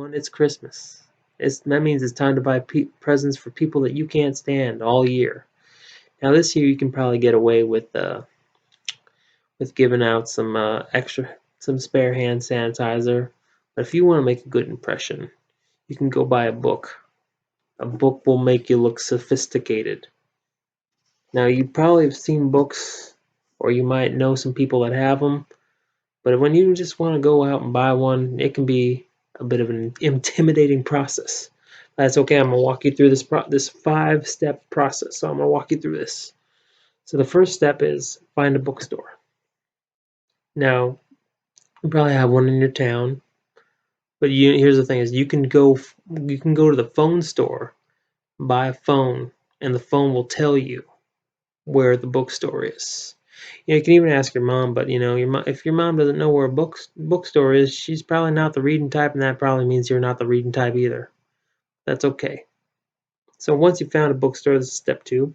everyone, it's Christmas. That means it's time to buy presents for people that you can't stand all year. Now this year you can probably get away with giving out some spare hand sanitizer. But if you want to make a good impression, you can go buy a book. A book will make you look sophisticated. Now you probably have seen books, or you might know some people that have them. But when you just want to go out and buy one, it can be a bit of an intimidating process. That's okay. I'm gonna walk you through this 5-step process. So I'm gonna walk you through this. So the first step is find a bookstore. Now you probably have one in your town, but here's the thing: is you can go to the phone store, buy a phone, and the phone will tell you where the bookstore is. You can even ask your mom, but if your mom doesn't know where a bookstore is, she's probably not the reading type, and that probably means you're not the reading type either. That's okay. So once you've found a bookstore, this is step 2.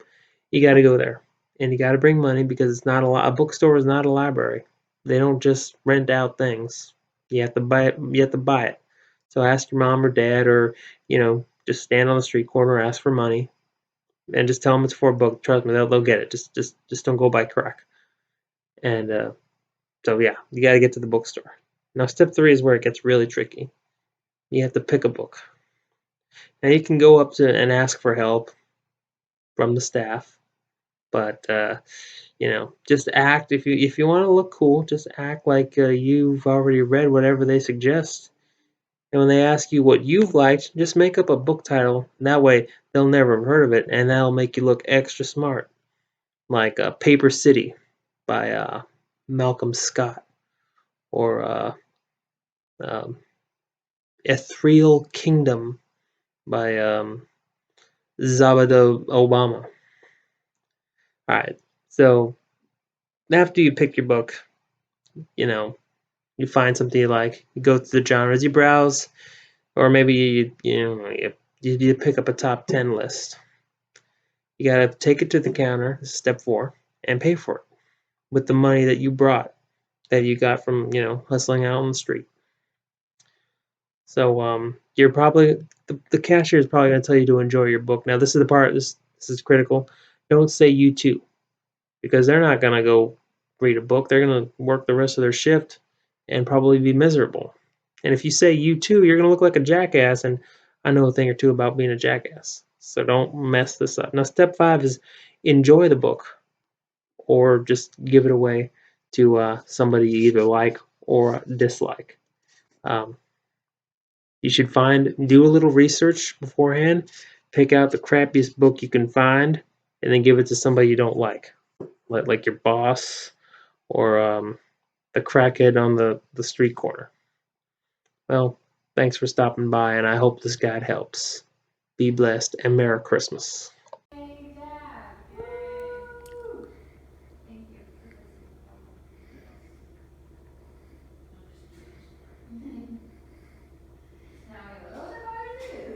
You got to go there, and you got to bring money because it's not a bookstore is not a library. They don't just rent out things. You have to buy it. You have to buy it. So ask your mom or dad, or just stand on the street corner, ask for money, and just tell them it's for a book. Trust me, they'll get it. Just don't go buy crack. And so yeah, you got to get to the bookstore. Now step 3 is where it gets really tricky. You have to pick a book. Now you can go up to and ask for help from the staff, but just act if you want to look cool. Just act like you've already read whatever they suggest. And when they ask you what you've liked, just make up a book title. That way they'll never have heard of it, and that'll make you look extra smart. Like Paper City by Malcolm Scott, or um, Ethereal Kingdom by Zabada Obama. Alright, so after you pick your book, you find something you like, you go through the genres, you browse, or maybe you pick up a top 10 list. You gotta take it to the counter, step 4, and pay for it with the money that you brought, that you got from hustling out on the street. So you're probably the cashier is probably going to tell you to enjoy your book. Now this is the part. This is critical. Don't say you too, because they're not going to go read a book. They're going to work the rest of their shift and probably be miserable. And if you say you too, you're going to look like a jackass. And I know a thing or two about being a jackass. So don't mess this up. Now step 5 is enjoy the book, or just give it away to somebody you either like or dislike. You should do a little research beforehand, pick out the crappiest book you can find, and then give it to somebody you don't like your boss, or the crackhead on the street corner. Well, thanks for stopping by, and I hope this guide helps. Be blessed, and Merry Christmas. Hey, Dad. Woo! Thank you. Now I know what I do.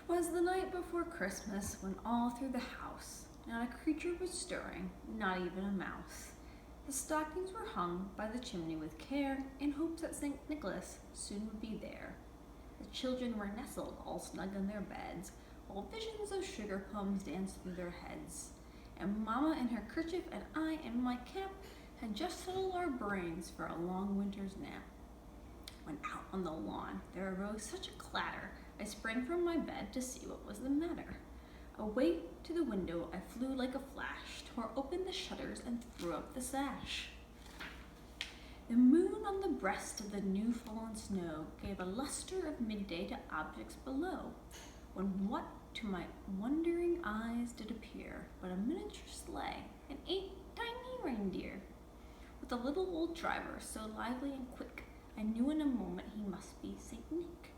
"'Twas the night before Christmas, when all through the house not a creature was stirring, not even a mouse. The stockings were hung by the chimney with care, in hopes that St. Nicholas soon would be there. The children were nestled all snug in their beds, while visions of sugar plums danced through their heads. And Mamma in her kerchief and I in my cap had just settled our brains for a long winter's nap. When out on the lawn there arose such a clatter, I sprang from my bed to see what was the matter. Away to the window I flew like a flash, tore open the shutters and threw up the sash. The moon on the breast of the new fallen snow gave a luster of midday to objects below, when what to my wondering eyes did appear but a miniature sleigh and 8 tiny reindeer, with a little old driver so lively and quick, I knew in a moment he must be Saint Nick.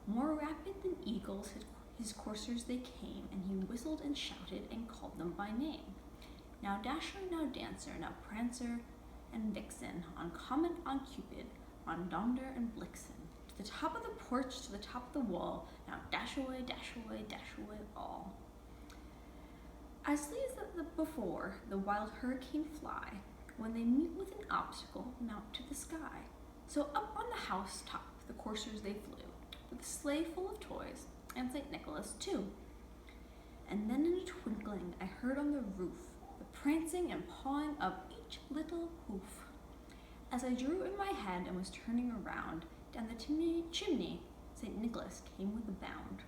More rapid than eagles his coursers they came, and he whistled and shouted and called them by name. Now Dasher, now Dancer, now Prancer and Vixen, on Comet, on Cupid, on Donder and Blixen, to the top of the porch, to the top of the wall, now dash away, dash away, dash away all. As leaves that before the wild hurricane fly, when they meet with an obstacle, mount to the sky. So up on the house top the coursers they flew, with a sleigh full of toys, and St. Nicholas too. And then in a twinkling I heard on the roof the prancing and pawing of each little hoof. As I drew in my head and was turning around, down the chimney St. Nicholas came with a bound.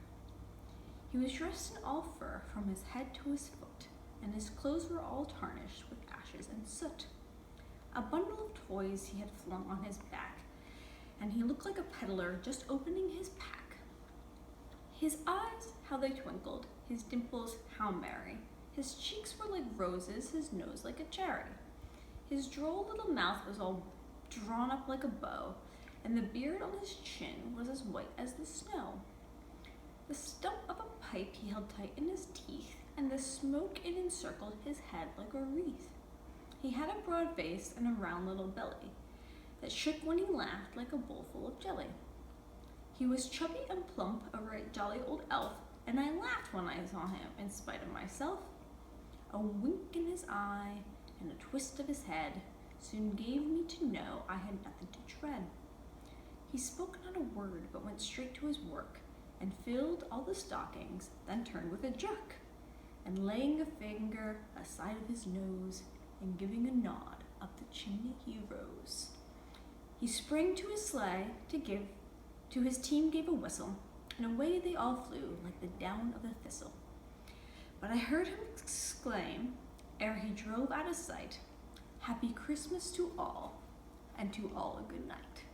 He was dressed in all fur from his head to his foot, and his clothes were all tarnished with ashes and soot. A bundle of toys he had flung on his back, and he looked like a peddler just opening his pack. His eyes, how they twinkled, his dimples, how merry. His cheeks were like roses, his nose like a cherry. His droll little mouth was all drawn up like a bow, and the beard on his chin was as white as the snow. The stump of a pipe he held tight in his teeth, and the smoke it encircled his head like a wreath. He had a broad face and a round little belly that shook when he laughed like a bowl full of jelly. He was chubby and plump, a right jolly old elf, and I laughed when I saw him in spite of myself. A wink in his eye and a twist of his head soon gave me to know I had nothing to dread. He spoke not a word, but went straight to his work, and filled all the stockings, then turned with a jerk, and laying a finger aside of his nose, and giving a nod, up the chimney he rose. He sprang to his sleigh to his team gave a whistle, and away they all flew like the down of a thistle. But I heard him exclaim, ere he drove out of sight, "Happy Christmas to all, and to all a good night."